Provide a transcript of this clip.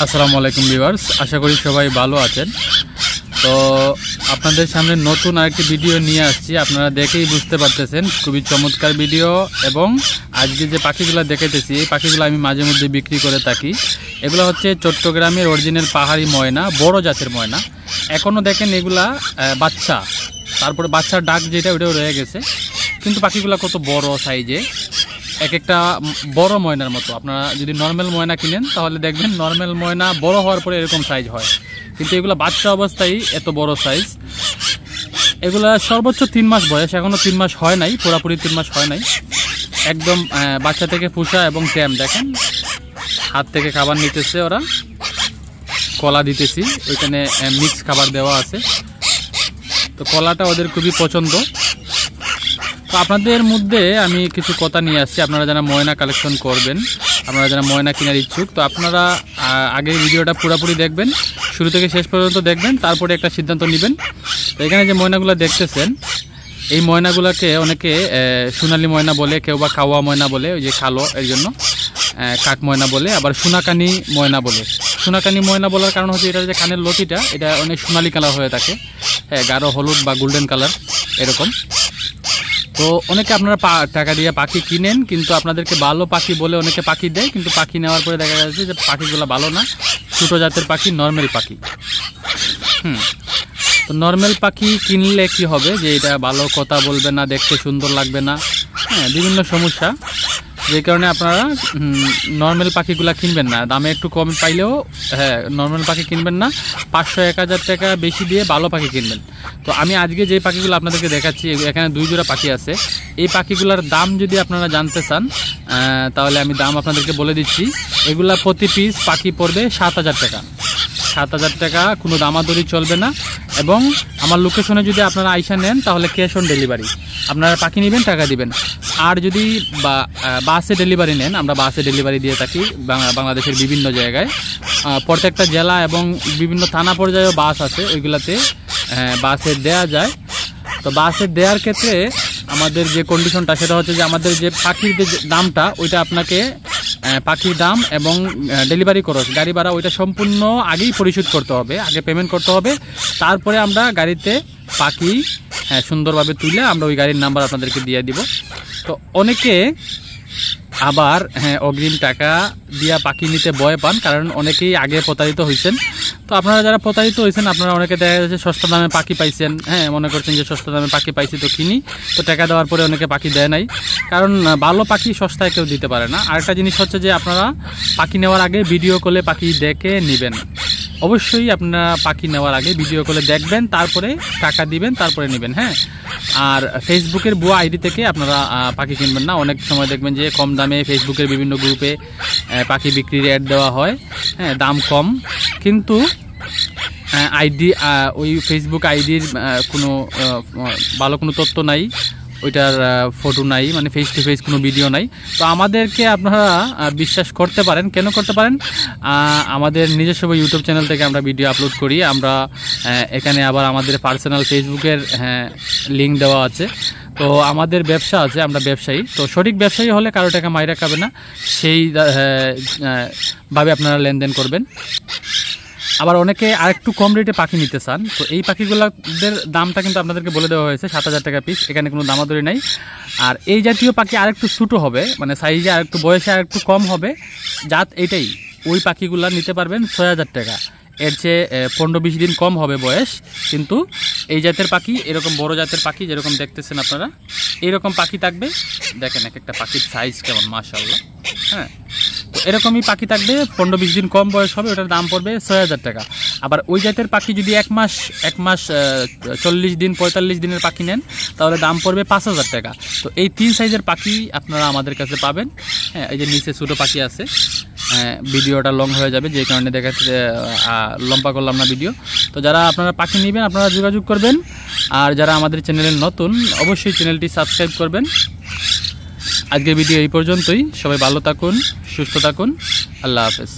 আসসালামু আলাইকুম ভিউয়ার্স, আশা করি সবাই ভালো আছেন। তো আপনাদের সামনে নতুন আরেকটি ভিডিও নিয়ে আসছি। আপনারা দেখেই বুঝতে পারতেছেন খুবই চমৎকার ভিডিও। এবং আজকে যে পাখিগুলো দেখাইতেছি এই পাখিগুলো আমি মাঝে মধ্যে বিক্রি করে থাকি। এগুলো হচ্ছে চট্টগ্রামের অরিজিনাল পাহাড়ি ময়না, বড় জাতের ময়না। এখনও দেখেন এগুলা বাচ্চা, তারপরে বাচ্চার ডাক যেটা ওটাও রয়ে গেছে, কিন্তু পাখিগুলো কত বড় সাইজে, এক একটা বড় ময়নার মতো। আপনারা যদি নর্মাল ময়না কিনেন তাহলে দেখবেন নর্মাল ময়না বড় হওয়ার পরে এরকম সাইজ হয়, কিন্তু এগুলো বাচ্চা অবস্থায় এত বড় সাইজ। এগুলা সর্বোচ্চ 3 মাস বয়স, এখনও 3 মাস হয় নাই, পুরোপুরি 3 মাস হয় নাই। একদম বাচ্চা থেকে পুষা এবং ট্যাম। দেখেন হাত থেকে খাবার নিতেছে ওরা, কলা দিতেছি, ওইখানে মিক্স খাবার দেওয়া আছে। তো কলাটা ওদের খুবই পছন্দ। তো আপনাদের মধ্যে আমি কিছু কথা নিয়ে আসছি। আপনারা যারা ময়না কালেকশন করবেন, আপনারা যারা ময়না কেনার ইচ্ছুক, তো আপনারা আগের ভিডিওটা পুরোপুরি দেখবেন, শুরু থেকে শেষ পর্যন্ত দেখবেন, তারপরে একটা সিদ্ধান্ত নেবেন। তো এখানে যে ময়নাগুলো দেখতেছেন, এই ময়নাগুলোকে অনেকে সোনালি ময়না বলে, কেউ বা কাওয়া ময়না বলে, ওই যে কালো, এর জন্য কাক ময়না বলে, আবার সোনাকানি ময়না বলে। সোনাকানি ময়না বলার কারণ হচ্ছে এটা যে কানের লতিটা এটা অনেক সোনালি কালার হয়ে থাকে, হ্যাঁ, গাঢ় হলুদ বা গোল্ডেন কালার এরকম। তো অনেকে আপনারা টাকা দিয়ে পাখি কিনেন, কিন্তু আপনাদেরকে ভালো পাখি বলে অনেকে পাখি দেয়, কিন্তু পাখি নেওয়ার পরে দেখা যাচ্ছে যে পাখিগুলো ভালো না, ছোটো জাতের পাখি, নর্মাল পাখি। তো নর্মাল পাখি কিনলে কি হবে যে এটা ভালো কথা বলবে না, দেখতে সুন্দর লাগবে না, হ্যাঁ, বিভিন্ন সমস্যা। যে কারণে আপনারা নর্মাল পাখিগুলা কিনবেন না, দামে একটু কম পাইলেও, হ্যাঁ, নর্মাল পাখি কিনবেন না, 500-1000 টাকা বেশি দিয়ে ভালো পাখি কিনবেন। তো আমি আজকে যে পাখিগুলো আপনাদেরকে দেখাচ্ছি, এখানে 2 জোড়া পাখি আছে। এই পাখিগুলোর দাম যদি আপনারা জানতে চান তাহলে আমি দাম আপনাদেরকে বলে দিচ্ছি। এগুলা প্রতি পিস পাখি পড়বে 7000 টাকা। 7000 টাকা, কোনো দামাদরি চলবে না। এবং আমার লোকেশনে যদি আপনারা আইসা নেন তাহলে ক্যাশ অন ডেলিভারি, আপনারা পাখি নেবেন, টাকা দিবেন। আর যদি বাসে ডেলিভারি নেন, আমরা বাসে ডেলিভারি দিয়ে থাকি বাংলাদেশের বিভিন্ন জায়গায়, প্রত্যেকটা জেলা এবং বিভিন্ন থানা পর্যায়েও বাস আছে, ওইগুলাতে বাসে দেয়া যায়। তো বাসে দেওয়ার ক্ষেত্রে আমাদের যে কন্ডিশনটা সেটা হচ্ছে যে আমাদের যে পাখির যে দামটা, ওইটা আপনাকে পাখির দাম এবং ডেলিভারি খরচ, গাড়ি ভাড়া, ওইটা সম্পূর্ণ আগেই পরিশোধ করতে হবে, আগে পেমেন্ট করতে হবে। তারপরে আমরা গাড়িতে পাখি সুন্দরভাবে তুলে আমরা ওই গাড়ির নাম্বার আপনাদেরকে দিয়ে দিব। তো অনেকে আবার অগ্রিম টাকা দিয়া পাখি নিতে ভয় পান, কারণ অনেকেই আগে প্রতারিত হয়েছেন। তো আপনারা যারা প্রতারিত হয়েছেন, আপনারা অনেকে দেখা যাচ্ছে সস্তা দামে পাখি পাইছেন, হ্যাঁ, মনে করছেন যে সস্তা দামে পাখি পাইছি তো কিনি, তো টাকা দেওয়ার পরে অনেকে পাখি দেয় নাই, কারণ ভালো পাখি সস্তায় কেউ দিতে পারে না। আরেকটা জিনিস হচ্ছে যে আপনারা পাখি নেওয়ার আগে ভিডিও কলে পাখি দেখে নেবেন। অবশ্যই আপনারা পাখি নেওয়ার আগে ভিডিও কলে দেখবেন, তারপরে টাকা দিবেন, তারপরে নেবেন, হ্যাঁ। আর ফেসবুকের ভুয়া আইডি থেকে আপনারা পাখি কিনবেন না। অনেক সময় দেখবেন যে কম দামে ফেসবুকের বিভিন্ন গ্রুপে পাখি বিক্রির অ্যাড দেওয়া হয়, হ্যাঁ, দাম কম, কিন্তু আইডি, ওই ফেসবুক আইডির কোনো ভালো কোনো তথ্য নাই, ওইটার ফটো নাই, মানে ফেস টু ফেস কোনো ভিডিও নাই। তো আমাদেরকে আপনারা বিশ্বাস করতে পারেন। কেন করতে পারেন? আমাদের নিজস্ব ইউটিউব চ্যানেল থেকে আমরা ভিডিও আপলোড করি। আমরা এখানে আবার আমাদের পার্সোনাল ফেসবুকের লিঙ্ক দেওয়া আছে। তো আমাদের ব্যবসা আছে, আমরা ব্যবসায়ী। তো সঠিক ব্যবসায়ী হলে কারো টাকা মাইরা খাবে না, সেই ভাবে আপনারা লেনদেন করবেন। আবার অনেকে আরেকটু কম রেটে পাখি নিতে চান, তো এই পাখিগুলোদের দামটা কিন্তু আপনাদেরকে বলে দেওয়া হয়েছে 7000 টাকা পিস, এখানে কোনো দামাদরি নাই। আর এই জাতীয় পাখি আরেকটু ছোটো হবে, মানে সাইজে আরেকটু, বয়সে আরেকটু কম হবে, জাত এটাই, ওই পাখিগুলো নিতে পারবেন 6000 টাকা। এর চেয়ে 15-20 দিন কম হবে বয়স, কিন্তু এই জাতের পাখি, এরকম বড় জাতের পাখি যেরকম দেখতেছেন আপনারা, এরকম পাখি থাকবে। দেখেন এক একটা পাখির সাইজ কেমন, মাশাআল্লাহ, হ্যাঁ। তো এরকমই পাখি থাকবে, 15-20 দিন কম বয়স হবে, ওটার দাম পড়বে 6000 টাকা। আবার ওই জাতের পাখি যদি 1 মাস 40 দিন 45 দিনের পাখি নেন তাহলে দাম পড়বে 5000 টাকা। তো এই 3 সাইজের পাখি আপনারা আমাদের কাছে পাবেন, হ্যাঁ। এই যে নিচে ছোটো পাখি আছে, ভিডিওটা লং হয়ে যাবে, যে কারণে দেখাচ্ছে লম্বা করলাম না ভিডিও। তো যারা আপনারা পাখি নেবেন আপনারা যোগাযোগ করবেন। আর যারা আমাদের চ্যানেলের নতুন, অবশ্যই চ্যানেলটি সাবস্ক্রাইব করবেন। আজকের ভিডিও এই পর্যন্তই। সবাই ভালো থাকুন, সুস্থ থাকুন, আল্লাহ হাফেজ।